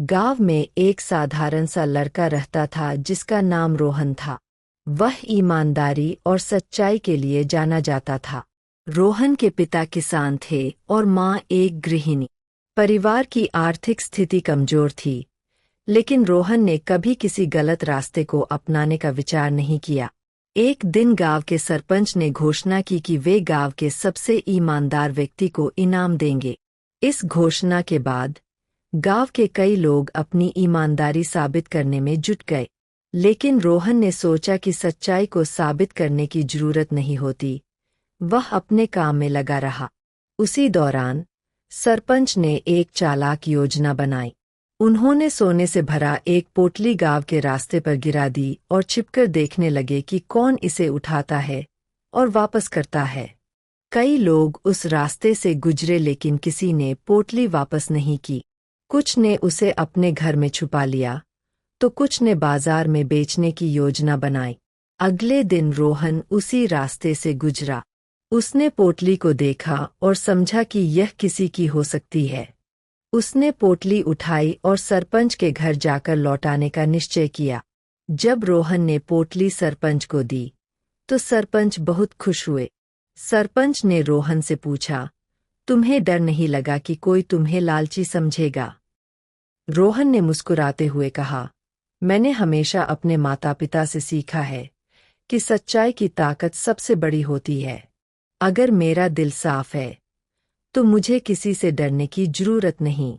गांव में एक साधारण सा लड़का रहता था जिसका नाम रोहन था। वह ईमानदारी और सच्चाई के लिए जाना जाता था। रोहन के पिता किसान थे और माँ एक गृहिणी। परिवार की आर्थिक स्थिति कमजोर थी, लेकिन रोहन ने कभी किसी गलत रास्ते को अपनाने का विचार नहीं किया। एक दिन गांव के सरपंच ने घोषणा की कि वे गांव के सबसे ईमानदार व्यक्ति को इनाम देंगे। इस घोषणा के बाद गांव के कई लोग अपनी ईमानदारी साबित करने में जुट गए, लेकिन रोहन ने सोचा कि सच्चाई को साबित करने की जरूरत नहीं होती। वह अपने काम में लगा रहा। उसी दौरान सरपंच ने एक चालाक योजना बनाई। उन्होंने सोने से भरा एक पोटली गांव के रास्ते पर गिरा दी और छिपकर देखने लगे कि कौन इसे उठाता है और वापस करता है। कई लोग उस रास्ते से गुजरे, लेकिन किसी ने पोटली वापस नहीं की। कुछ ने उसे अपने घर में छुपा लिया, तो कुछ ने बाजार में बेचने की योजना बनाई। अगले दिन रोहन उसी रास्ते से गुजरा। उसने पोटली को देखा और समझा कि यह किसी की हो सकती है। उसने पोटली उठाई और सरपंच के घर जाकर लौटाने का निश्चय किया। जब रोहन ने पोटली सरपंच को दी, तो सरपंच बहुत खुश हुए। सरपंच ने रोहन से पूछा, तुम्हें डर नहीं लगा कि कोई तुम्हें लालची समझेगा? रोहन ने मुस्कुराते हुए कहा, मैंने हमेशा अपने माता पिता से सीखा है कि सच्चाई की ताकत सबसे बड़ी होती है। अगर मेरा दिल साफ है, तो मुझे किसी से डरने की जरूरत नहीं।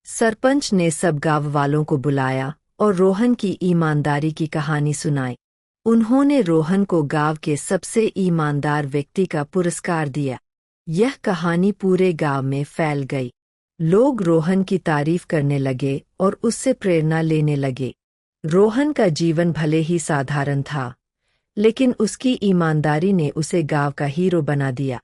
सरपंच ने सब गांव वालों को बुलाया और रोहन की ईमानदारी की कहानी सुनाई। उन्होंने रोहन को गांव के सबसे ईमानदार व्यक्ति का पुरस्कार दिया। यह कहानी पूरे गांव में फैल गई। लोग रोहन की तारीफ करने लगे और उससे प्रेरणा लेने लगे। रोहन का जीवन भले ही साधारण था, लेकिन उसकी ईमानदारी ने उसे गांव का हीरो बना दिया।